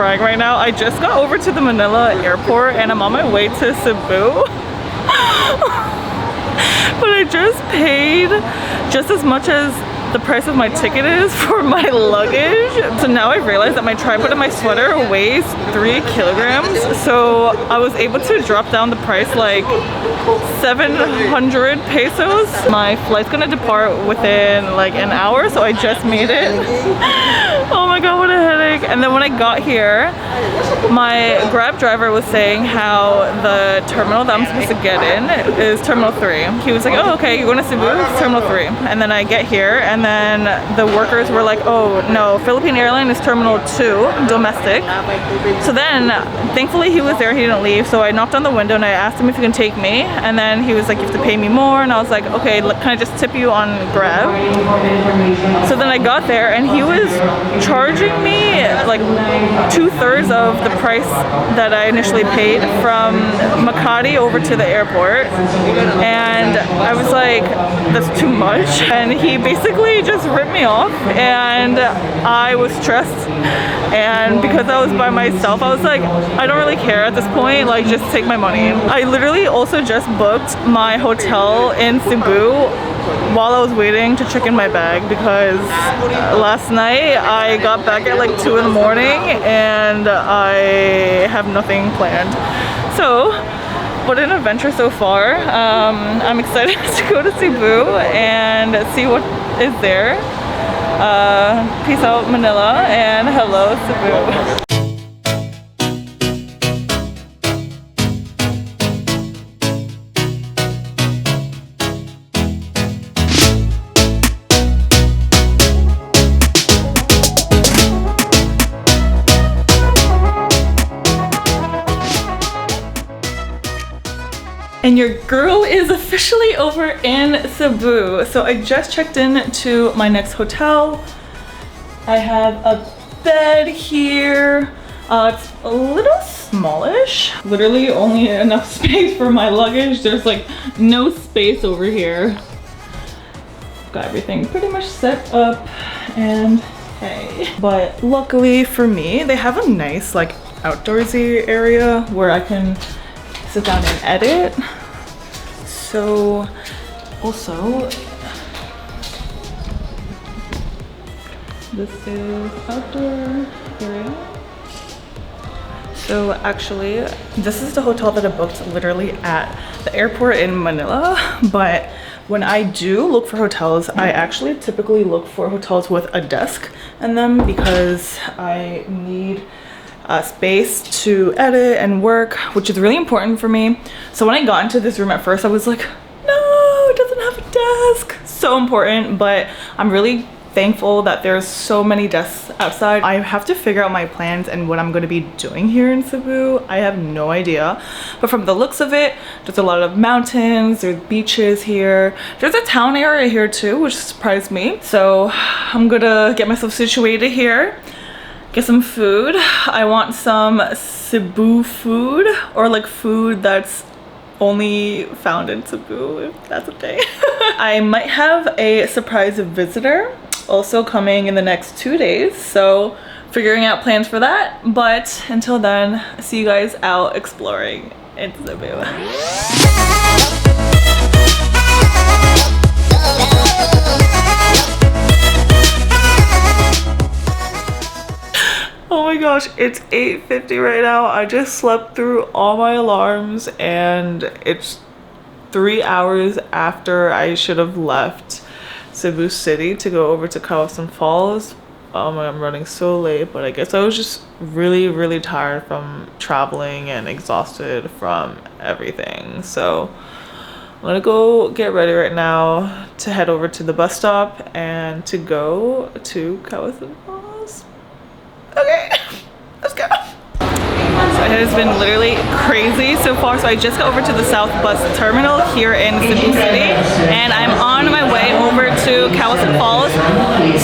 crying right now. I just got over to the Manila airport and I'm on my way to Cebu. But I just paid just as much as the price of my ticket is for my luggage. So now I've realized that my tripod and my sweater weighs 3 kilograms. So I was able to drop down the price like 700 pesos. My flight's gonna depart within like an hour, so I just made it. Oh my god, what a headache. And then when I got here, my Grab driver was saying how the terminal that I'm supposed to get in is Terminal 3. He was like, oh, okay, you're going to Cebu? It's Terminal 3. And then I get here, and then the workers were like, oh, no, Philippine Airline is Terminal 2, domestic. So then, thankfully, he was there. He didn't leave. So I knocked on the window, and I asked him if he can take me. And then he was like, you have to pay me more. And I was like, okay, can I just tip you on Grab? So then I got there, and he was charging me like 2/3 of the price that I initially paid from Makati over to the airport. And I was like, that's too much. And he basically just ripped me off, and I was stressed. And because I was by myself, I was like, I don't really care at this point, like just take my money. I literally also just booked my hotel in Cebu while I was waiting to check in my bag, because last night I got back at like 2 in the morning and I have nothing planned. So what an adventure so far. I'm excited to go to Cebu and see what is there. Peace out Manila, and hello Cebu. And your girl is officially over in Cebu. So I just checked in to my next hotel. I have a bed here. It's a little smallish. Literally only enough space for my luggage. There's like no space over here. Got everything pretty much set up and hey. But luckily for me, they have a nice like outdoorsy area where I can sit down and edit. So also this is outdoor area. So actually this is the hotel that I booked literally at the airport in Manila, but when I do look for hotels, I actually typically look for hotels with a desk in them because I need space to edit and work, which is really important for me. So when I got into this room at first, I was like, no, it doesn't have a desk. So important, but I'm really thankful that there's so many desks outside. I have to figure out my plans and what I'm going to be doing here in Cebu. I have no idea, but from the looks of it, there's a lot of mountains, there's beaches here. There's a town area here too, which surprised me. So I'm gonna get myself situated here. Get some food. I want some Cebu food, or like food that's only found in Cebu, if that's a thing. I might have a surprise visitor also coming in the next 2 days, so figuring out plans for that. But until then, see you guys out exploring in Cebu. Oh my gosh, it's 8:50 right now. I just slept through all my alarms and it's 3 hours after I should have left Cebu City to go over to Kawasan Falls. I'm running so late, but I guess I was just really tired from traveling and exhausted from everything. So I'm gonna go get ready right now to head over to the bus stop and to go to Kawasan Falls. Okay, let's go. So it has been literally crazy so far. So I just got over to the South Bus Terminal here in Cebu City, and I'm on my way over to Kawasan Falls.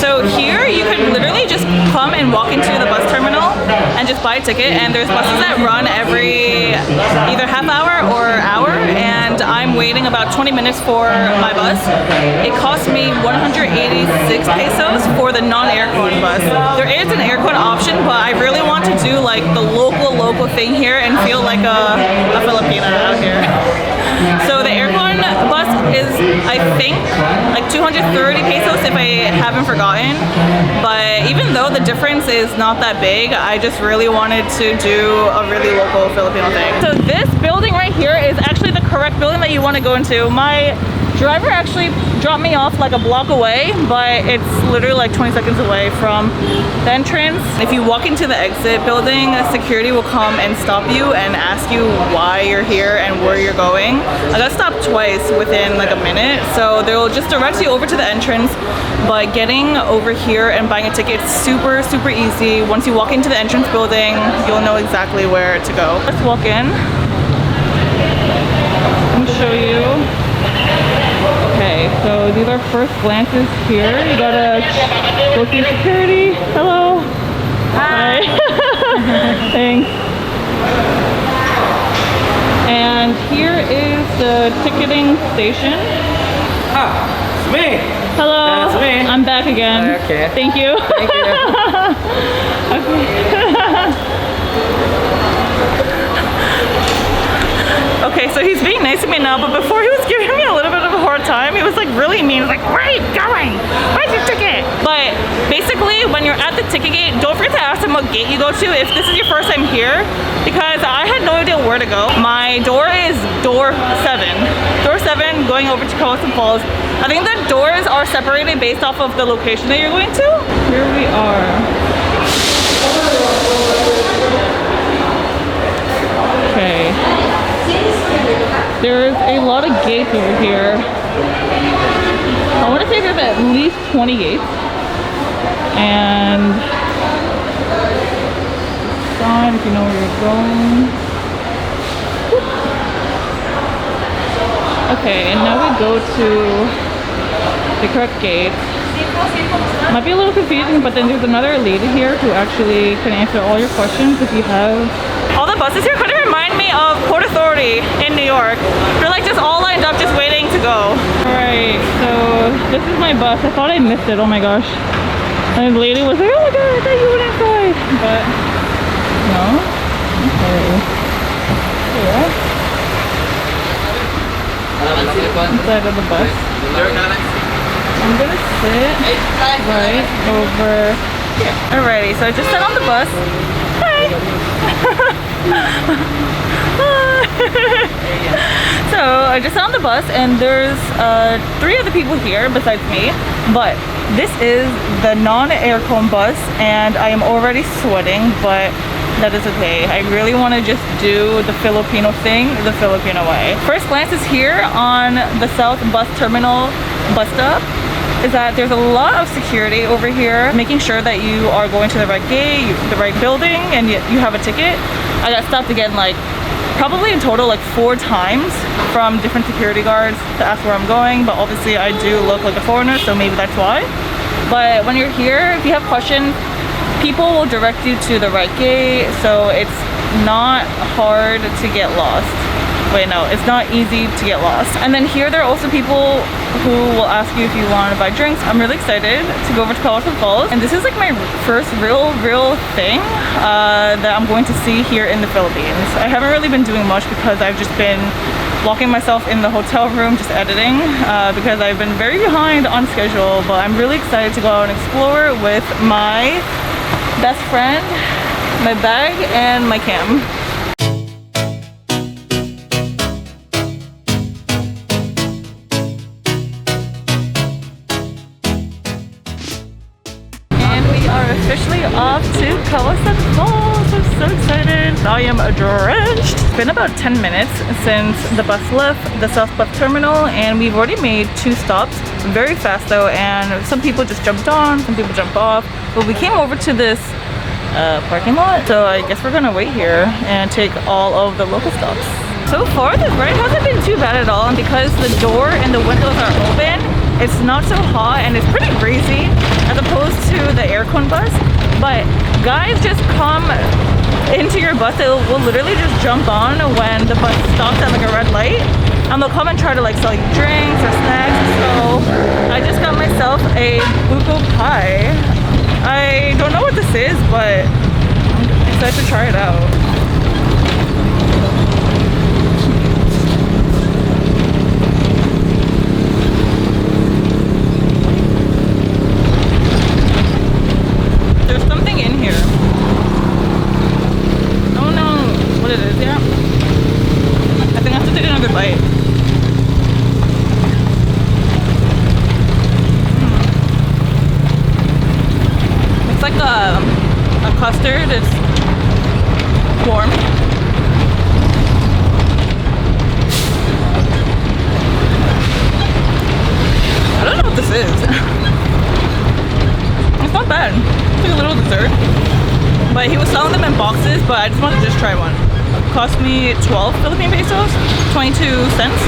So here you can literally just come and walk into the bus terminal and just buy a ticket, and there's buses that run every either half hour or hour, and I'm waiting waiting about 20 minutes for my bus. It cost me 186 pesos for the non-aircon bus. There is an aircon option, but I really want to do like the local thing here and feel like a Filipina out here. So the aircon bus is, I think, like 230 pesos if I haven't forgotten. But even though the difference is not that big, I just really wanted to do a really local Filipino thing. So this building right here is actually the correct building that you want to go into. My driver actually dropped me off like a block away, but it's literally like 20 seconds away from the entrance. If you walk into the exit building, security will come and stop you and ask you why you're here and where you're going. I got stopped twice within like a minute, so they'll just direct you over to the entrance. But getting over here and buying a ticket is super easy. Once you walk into the entrance building, you'll know exactly where to go. Let's walk in. Let me show you. Okay, so these are first glances here. You gotta go through security. Hello. Hi. Thanks. And here is the ticketing station. It's me. Hello. That's me. I'm back again. Okay. Thank you. Thank you. Okay, so he's being nice to me now, but before he was giving me a little bit of a hard time. He was like really mean. He was like, where are you going? Where's your ticket? But basically, when you're at the ticket gate, don't forget to ask them what gate you go to if this is your first time here, because I had no idea where to go. My door is door 7. Door 7 going over to Kawasan Falls. I think the doors are separated based off of the location that you're going to. Here we are. Okay. There's a lot of gates over here. I want to say there's at least 20 gates. And sign if you know where you're going. Okay, and now we go to the correct gate. Might be a little confusing, but then there's another lady here who actually can answer all your questions if you have. All the buses here kind of remind me of Port Authority in New York. They're like just all lined up, just waiting to go. Alright, so this is my bus. I thought I missed it, oh my gosh. And the lady was like, oh my god, I thought you went inside. But, no. Okay. Yeah. Inside of the bus. I'm gonna sit right over here. Alrighty, so I just sat on the bus. Hi! So I just sat on the bus and there's 3 other people here besides me, but this is the non-aircon bus and I am already sweating, but that is okay. I really want to just do the Filipino thing the Filipino way. First glance is here on the South Bus Terminal bus stop is that there's a lot of security over here making sure that you are going to the right gate, the right building, and you have a ticket. I got stopped again like probably in total like 4 times from different security guards to ask where I'm going, but obviously I do look like a foreigner, so maybe that's why. But when you're here, if you have questions, people will direct you to the right gate, so it's not hard to get lost. Wait, no, it's not easy to get lost. And then here there are also people who will ask you if you want to buy drinks. I'm really excited to go over to Kawasan Falls, and this is like my first real thing that I'm going to see here in the Philippines. I haven't really been doing much because I've just been locking myself in the hotel room just editing because I've been very behind on schedule, but I'm really excited to go out and explore with my best friend, my bag, and my cam. Officially off to Kawasan Falls. I'm so excited. I am drenched. It's been about 10 minutes since the bus left the South Bus Terminal and we've already made 2 stops. Very fast though, and some people just jumped on, some people jumped off. But we came over to this parking lot, so I guess we're gonna wait here and take all of the local stops. So far this ride hasn't been too bad at all, and because the door and the windows are open, it's not so hot and it's pretty breezy as opposed to the aircon bus. But guys just come into your bus, it will literally just jump on when the bus stops at like a red light. and they'll come and try to like sell you drinks or snacks. So I just got myself a buko pie. I don't know what this is, but I'm excited to try it out. There's something in here. I don't know what it is yet. I think I have to take another bite. It's like a custard. It's warm. I don't know what this is. It's not bad. It's like a little dessert. But he was selling them in boxes, but I just wanted to try one. It cost me 12 Philippine pesos, 22 cents.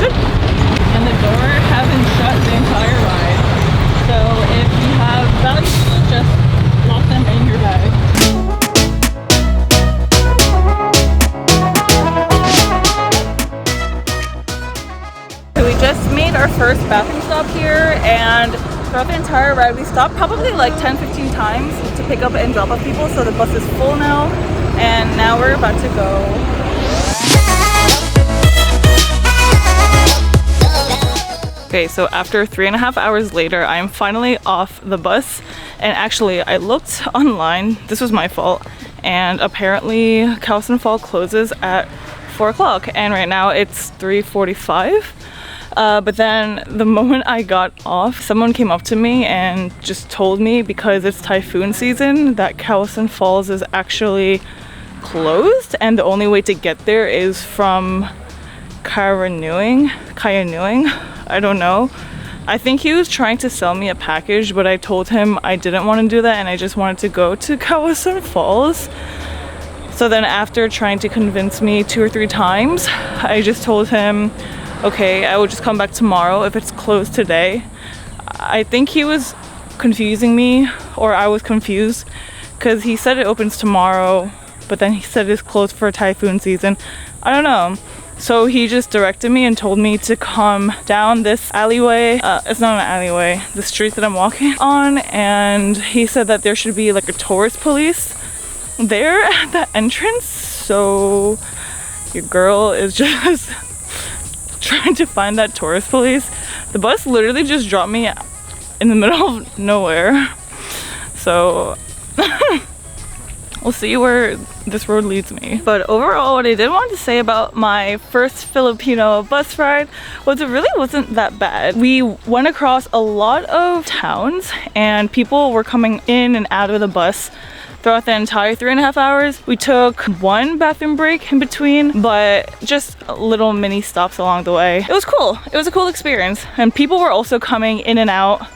Good. And the door hasn't shut the entire ride. So if you have valuables, just lock them in your bag. So we just made our first bathroom stop here, and throughout the entire ride we stopped probably like 10-15 times to pick up and drop off people. So the bus is full now, and now we're about to go. Okay, so after 3.5 hours later, I'm finally off the bus. And actually, I looked online, this was my fault, and apparently Kawasan Falls closes at 4 o'clock, and right now it's 3:45. But then the moment I got off, someone came up to me and just told me, because it's typhoon season, that Kawasan Falls is actually closed, and the only way to get there is from Kayanuing. I don't know. I think he was trying to sell me a package, but I told him I didn't want to do that and I just wanted to go to Kawasan Falls. So then after trying to convince me 2 or 3 times, I just told him, okay, I will just come back tomorrow if it's closed today. I think he was confusing me, or I was confused, because he said it opens tomorrow, but then he said it's closed for typhoon season. I don't know. So he just directed me and told me to come down this alleyway. It's not an alleyway, the street that I'm walking on, and he said that there should be like a tourist police there at the entrance. So your girl is just trying to find that tourist police. The bus literally just dropped me in the middle of nowhere. So we'll see where this road leads me. But overall, what I did want to say about my first Filipino bus ride was it really wasn't that bad. We went across a lot of towns and people were coming in and out of the bus throughout the entire 3.5 hours. We took one bathroom break in between, but just little mini stops along the way. It was cool. It was a cool experience. And people were also coming in and out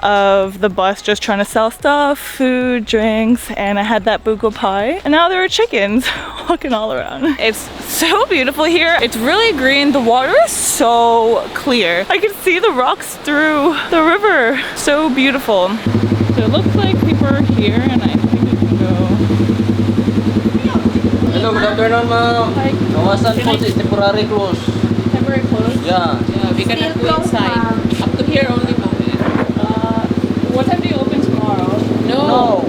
of the bus just trying to sell stuff, food, drinks, and I had that buko pie. And now there are chickens walking all around. It's so beautiful here. It's really green. The water is so clear. I can see the rocks through the river. So beautiful. So it looks like people are here, and I think we can go. Hello, good afternoon, ma'am. Hi. Kawasan Falls is temporary closed. Temporary closed? Yeah. Yeah, we cannot go inside. Up to here only, ma'am. What time do you open tomorrow? No.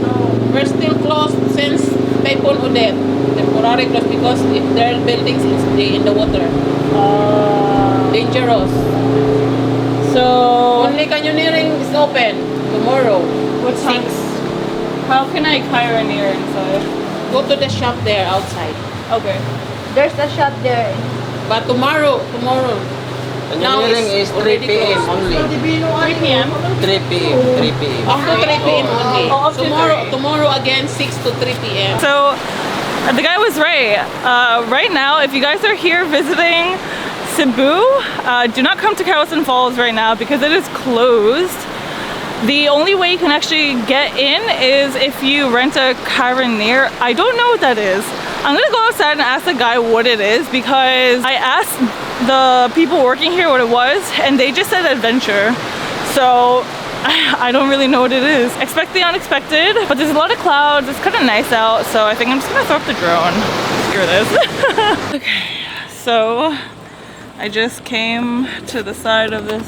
We're still closed since Typhoon Odette. Temporary closed because if there are buildings in the water. Dangerous. So Only canyoneering is open tomorrow. what time? 6. How can I Kayaneer inside? Go to the shop there outside. Okay. There's a shop there. But tomorrow. Now Canyoneering is it's 3 already p.m. closed. only. 3 p.m. 3 p.m. 3 p.m. After 3 p.m. only. Oh, after 3. Tomorrow again 6 to 3 p.m. So the guy was right. Right now, if you guys are here visiting Cebu, do not come to Kawasan Falls right now because it is closed. The only way you can actually get in is if you rent a Kayaneer. I don't know what that is. I'm gonna go outside and ask the guy what it is because I asked the people working here what it was and they just said adventure. So I don't really know what it is. Expect the unexpected, but there's a lot of clouds. It's kind of nice out, so I think I'm just gonna throw up the drone. Screw this. Okay, so I just came to the side of this,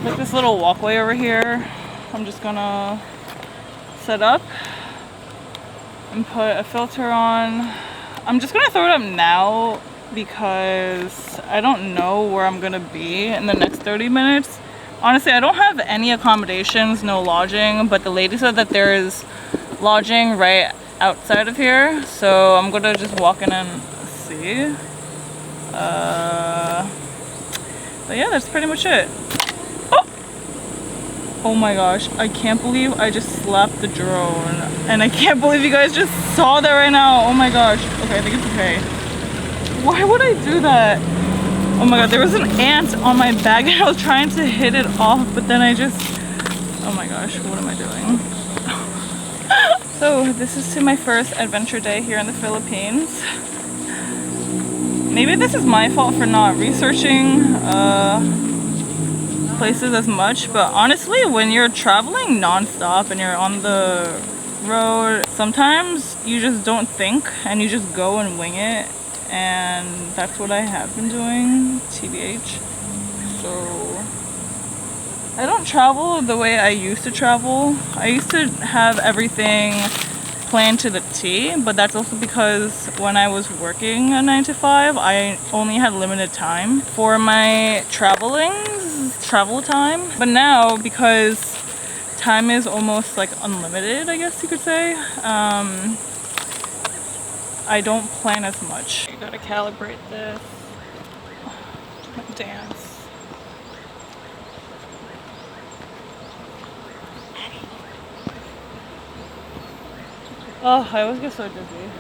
like this little walkway over here. I'm just gonna set up and put a filter on. I'm just gonna throw it up now because I don't know where I'm gonna be in the next 30 minutes. Honestly, I don't have any accommodations, no lodging, but the lady said that there is lodging right outside of here, so I'm gonna just walk in and see. But yeah, that's pretty much it. Oh my gosh, I can't believe I just slapped the drone. And I can't believe you guys just saw that right now. Oh my gosh. Okay, I think it's okay. Why would I do that? Oh my god, there was an ant on my bag and I was trying to hit it off, but then I just... Oh my gosh, what am I doing? So, this is to my first adventure day here in the Philippines. Maybe this is my fault for not researching places as much, but honestly, when you're traveling non-stop and you're on the road, sometimes you just don't think and you just go and wing it, and that's what I have been doing, TBH. So I don't travel the way I used to travel. I used to have everything planned to the T, but that's also because when I was working a 9 to 5, I only had limited time for my travel time. But now, because time is almost like unlimited, I guess you could say, I don't plan as much. You gotta calibrate this. Dance. Oh, I always get so dizzy.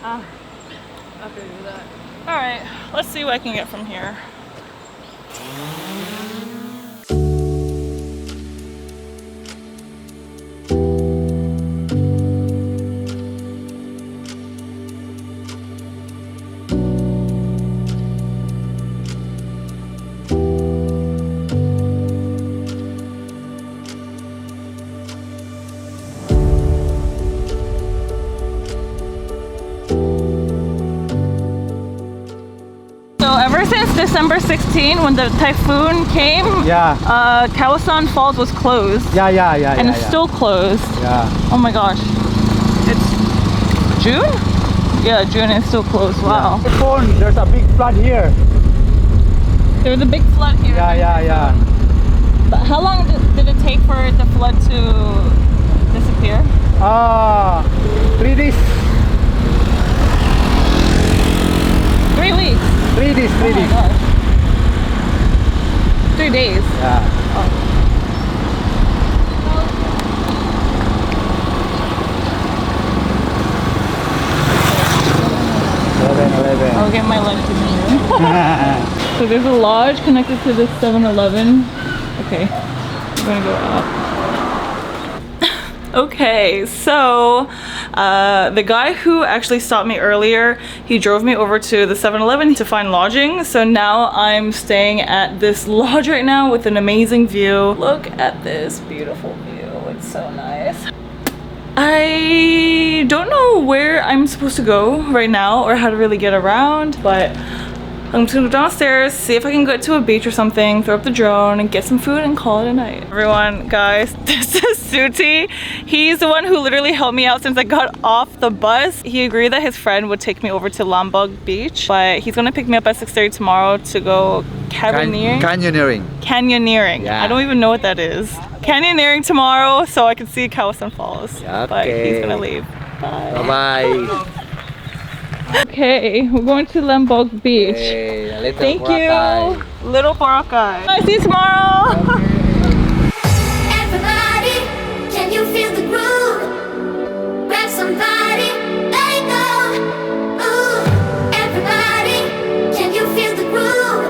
After I do that. Alright, let's see what I can get from here. Ever since December 16, when the typhoon came, Kawasan Falls was closed. And it's still closed. Oh my gosh. It's June? Yeah, June is still closed. Wow. There's a big flood here. There's a big flood here. But how long did it take for the flood to disappear? 3 days. 3 weeks. 3 days, 3 Oh my days. gosh. 3 days. Yeah. Oh. I'll get my lunch in the room. So there's a lodge connected to this 7-Eleven. Okay, I'm gonna go up. Okay, so the guy who actually stopped me earlier, he drove me over to the 7-Eleven to find lodging. So now I'm staying at this lodge right now with an amazing view. Look at this beautiful view. It's so nice. I don't know where I'm supposed to go right now or how to really get around, but I'm just gonna go downstairs, see if I can get to a beach or something, throw up the drone and get some food and call it a night. Everyone, guys, this is Suti. He's the one who literally helped me out since I got off the bus. He agreed that his friend would take me over to Lambog Beach, but he's gonna pick me up at 6:30 tomorrow to go canyoneering. Canyoneering. Yeah. I don't even know what that is. Canyoneering tomorrow so I can see Kawasan Falls. Okay. But he's gonna leave. Bye. Bye-bye. Okay, we're going to Lambog Beach. Hey, Thank you, Little Boracay. I'll see you tomorrow. Everybody, can you feel the groove? Grab somebody, let it go. Ooh, everybody, can you feel the groove?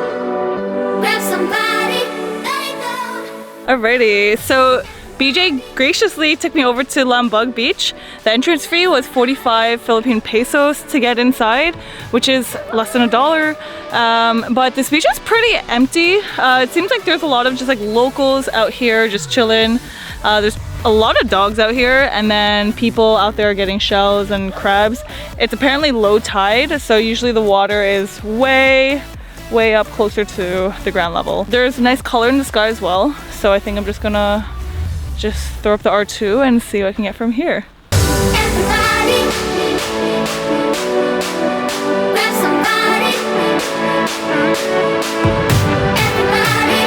Grab somebody, let it go. Alrighty, so BJ graciously took me over to Lambog Beach. The entrance fee was 45 Philippine pesos to get inside, which is less than $1. But this beach is pretty empty. It seems like there's a lot of just like locals out here just chilling. There's a lot of dogs out here, and then people out there getting shells and crabs. It's apparently low tide, so usually the water is way way up closer to the ground level. There's nice color in the sky as well, so I think I'm just gonna throw up the R2 and see what I can get from here. Everybody, grab somebody. Everybody,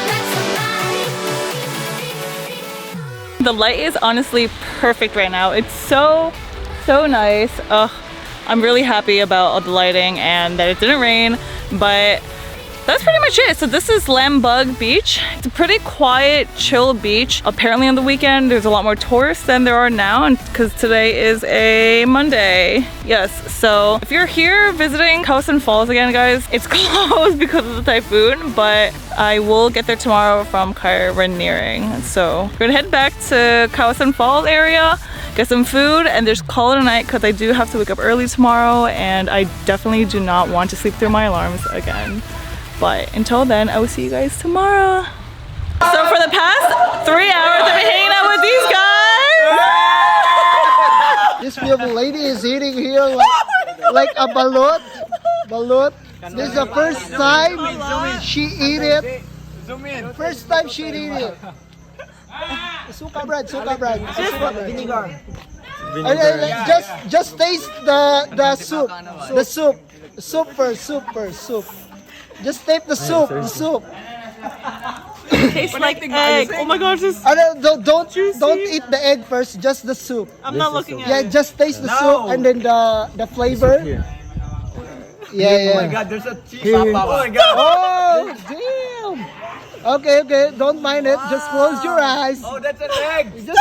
grab somebody. The light is honestly perfect right now. It's so nice. Ugh, I'm really happy about all the lighting and that it didn't rain, but that's pretty much it. So this is Lambug Beach. It's a pretty quiet, chill beach. Apparently on the weekend, there's a lot more tourists than there are now, and because today is a Monday. Yes, so if you're here visiting Kawasan Falls again, guys, it's closed because of the typhoon, but I will get there tomorrow from Kairanering. So we're gonna head back to Kawasan Falls area, get some food, and just call it a night because I do have to wake up early tomorrow, and I definitely do not want to sleep through my alarms again. But until then, I will see you guys tomorrow. So for the past 3 hours, I've been hanging out with these guys. This beautiful lady is eating here like a balut. This is the first time she eat it. First time she eat it. Suka bread. Vinegar. Just taste the soup. The soup first. Just taste the soup. Tastes like egg. Oh my gosh, this. Don't eat the egg first. Just the soup. I'm not looking at Yeah, it. just taste the soup and then the flavor. Yeah. Oh my god, there's a cheese. Here. Oh my god. Oh damn. Okay. Don't mind it. Just close your eyes. Oh, that's an egg. Just